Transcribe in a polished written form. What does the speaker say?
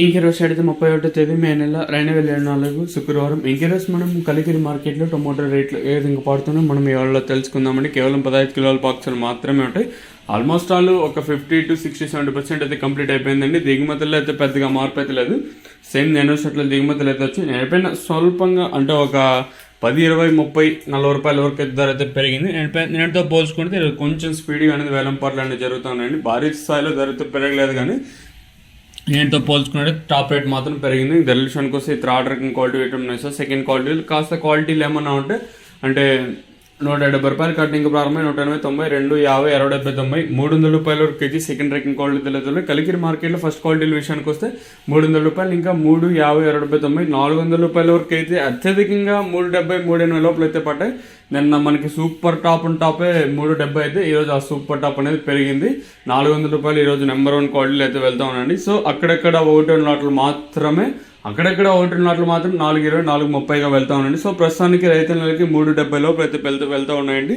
ఇంక రోజు అయితే 31వ తేదీ మే నెల 2024 శుక్రవారం. ఇంక రోజు మనం కలికిరి మార్కెట్లో టొమాటో రేట్లు ఏ విధంగా పడుతున్నాయో మనం ఇవాళ తెలుసుకుందామండి. కేవలం 15 కిలోల బాక్సులు మాత్రమే ఉంటాయి. ఆల్మోస్ట్ ఆల్ ఒక 50 to 60-70% అయితే కంప్లీట్ అయిపోయిందండి. దిగుమతుల్లో అయితే పెద్దగా మార్పు అయితే లేదు. సేమ్ నేను షర్ట్ల దిగుమతులు అయితే వచ్చి నేనైపోయిన స్వల్పంగా అంటే ఒక 10, 20, 30, 40 రూపాయల వరకు అయితే ధర అయితే పెరిగింది. నేటితో పోల్చుకుంటే కొంచెం స్పీడ్గా అనేది వేలంపాట్లు అనేవి జరుగుతున్నాయండి. భారీ స్థాయిలో ధర అయితే పెరగలేదు, కానీ నేటితో పోల్చుకుంటే టాప్ రేట్ మాత్రం పెరిగింది. ధరల విషయానికి వస్తే ఇతర ఆర్డర్ క్వాలిటీ ఐటమ్ ఉన్నాయి సార్. సెకండ్ క్వాలిటీ కాస్త క్వాలిటీలు ఏమన్నా ఉంటే అంటే 170 రూపాయలు కటింగ్ ప్రారంభమై 180, 90, 2, 50, 60, 70, 300 రూపాయల వరకు కేజీ సెకండ్ రేకింగ్ క్వాలిటీ తెలియదు. కలికిరి మార్కెట్లో ఫస్ట్ క్వాలిటీల విషయానికి వస్తే 300 రూపాయలు, ఇంకా 3, 50, 60, 90, 400 రూపాయల వరకు అయితే అత్యధికంగా 370, 380 లోపల అయితే పట్టాయి. నిన్న మనకి సూపర్ టాపే 370 అయితే ఈరోజు ఆ సూపర్ టాప్ అనేది పెరిగింది. 400 రూపాయలు ఈరోజు నెంబర్ 1 క్వాలిటీలు అయితే వెళ్తా ఉండండి. సో అక్కడెక్కడ 1 లాట్లు మాత్రమే, అక్కడెక్కడ 1 లాట్లు మాత్రం 420, 430గా వెళ్తా ఉండండి. సో ప్రస్తుతానికి రైతులకి 370 లోపు అయితే వెళ్తూ ఉన్నాయండి.